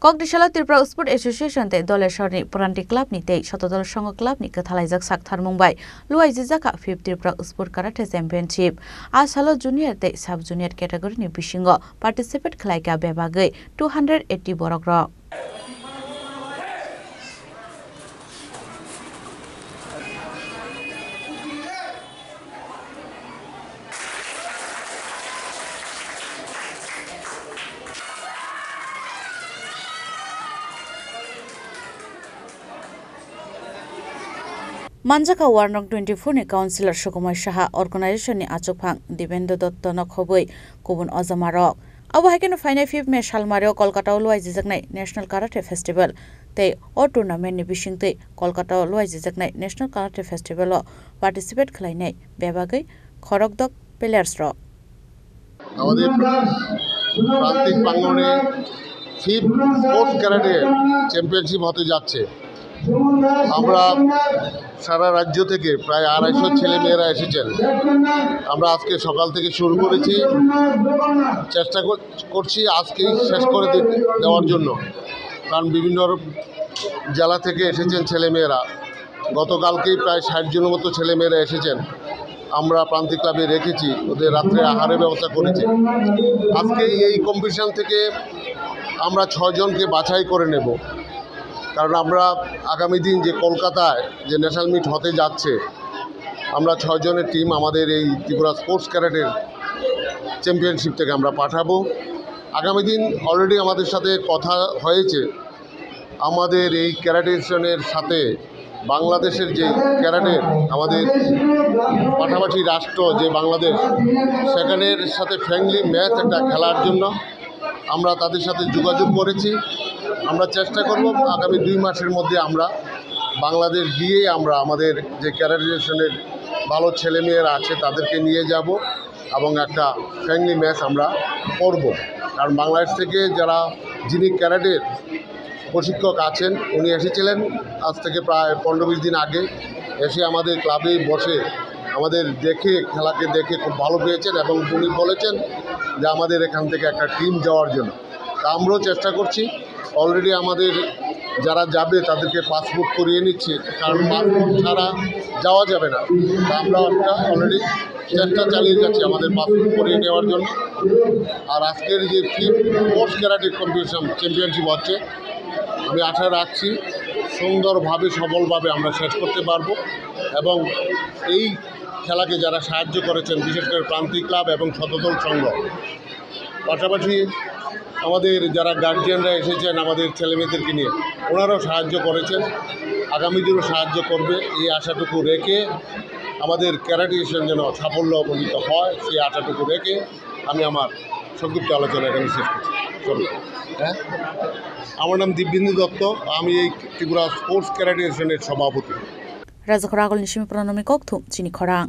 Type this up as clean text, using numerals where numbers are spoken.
Kogdishala Tripura Sport Association te doler shorni Puranti Club ni te Shotodol Songo Club ni Kathalaijak Sakthar Mumbai Luai Jizaka 5th Tripura Sport Karate Championship Ashalo Junior te Sub Junior category ni Bishingo participate khlaika bebagai 280 borok rok Manjaka Warnok 24 ni Councillor Sukumar Saha Organization ni Achukphang Divendra Dotto no khoboi Kubun Ozamarok Abo haikeno final 5 me Shalmario Kolkata Luai Jijaknai National Karate Festival te o tournament ni bisingte Kolkata Luai Jijaknai National Karate Festival o participate khlainai bebagai khorokdok players ro আমাদের প্রান্তিক প্রাঙ্গণে 5th sports karate championship হতে যাচ্ছে আমরা সারা রাজ্য থেকে প্রায় 250 ছেলে মেয়েরা এসেছেন আমরা আজকে সকাল থেকে শুরু করেছি চেষ্টা করছি আজকেই শেষ করে দেওয়ার জন্য কারণ বিভিন্ন জেলা থেকে এসেছেন ছেলে মেয়েরা গতকালকেই প্রায় 60 জনের মতো ছেলে মেয়েরা এসেছেন আমরা প্রান্তিক ক্লাবে রেখেছি ওদের রাত্রে আহারের ব্যবস্থা করেছি আজকে এই কম্পিটিশন থেকে আমরা 6 জনকে বাছাই করে নেব কারণ আমরা আগামী দিন যে কলকাতায় যে ন্যাশনাল মিট হতে যাচ্ছে আমরা 6 জনের টিম আমাদের এই ত্রিপুরা স্পোর্টস ক্যারাটের চ্যাম্পিয়নশিপ থেকে আমরা পাঠাবো আগামী দিন অলরেডি আমাদের সাথে কথা হয়েছে আমাদের এই ক্যারাটেশনের সাথে বাংলাদেশের যে ক্যারাটের আমাদের পাশাপাশি রাষ্ট্র যে বাংলাদেশ সেখানের সাথে ফ্রেন্ডলি ম্যাচ একটা খেলার জন্য আমরা তাদের সাথে যোগাযোগ করেছি আমরা চেষ্টা করব আগামী 2 মাসের মধ্যে আমরা বাংলাদেশ গিয়ে আমরা আমাদের যে ক্যারাটেশনের ভালো ছেলেমেয়েরা আছে তাদেরকে নিয়ে যাব এবং একটা ফ্রেন্ডলি ম্যাচ আমরা করব কারণ বাংলাদেশ থেকে যারা যিনি ক্যারাটের প্রশিক্ষক আছেন উনি এসেছিলেন আজ থেকে প্রায় 15-20 দিন আগে এসে আমাদের ক্লাবে বসে আমাদের খেলাকে দেখে খুব ভালো পেয়েছেন এবং উনি বলেছেন যে আমাদের এখান থেকে একটা টিম যাওয়ার জন্য তা আমরাও চেষ্টা করছি অলরেডি আমাদের যারা যাবে তাদেরকে পাসপোর্ট করিয়ে নিচ্ছি কারণ পাসপোর্ট ছাড়া যাওয়া যাবে না তা আমরা একটা অলরেডি চেষ্টা চালিয়ে যাচ্ছি আমাদের পাসপোর্ট করিয়ে নেওয়ার জন্য আর আজকের যে 5th স্পোর্টস ক্যারাটে চ্যাম্পিয়নশিপ হচ্ছে আমি আশা রাখছি সুন্দরভাবে সফলভাবে আমরা শেষ করতে পারবো এবং এই খেলাকে যারা সাহায্য করেছেন বিশেষ করে প্রান্তিক ক্লাব এবং শতদল সংঘ পাশাপাশি আমাদের যারা গার্জিয়ানরা এসেছেন আমাদের ছেলেমেয়েদেরকে নিয়ে ওনারাও সাহায্য করেছেন আগামী দিনও সাহায্য করবে এই আশাটুকু রেখে আমাদের ক্যারাটেশন যেন সাফল্যমণ্ডিত হয় সেই আশাটুকু রেখে আমি আমার সংক্ষিপ্ত আলোচনা এখানে শেষ করছি হ্যাঁ আমার নাম দিব্যেন্দু দত্ত আমি এই ত্রিপুরা স্পোর্টস ক্যারাটেশনের সভাপতি Raja Khoragol Nishimi Pronomi Kokthum Chini Khorang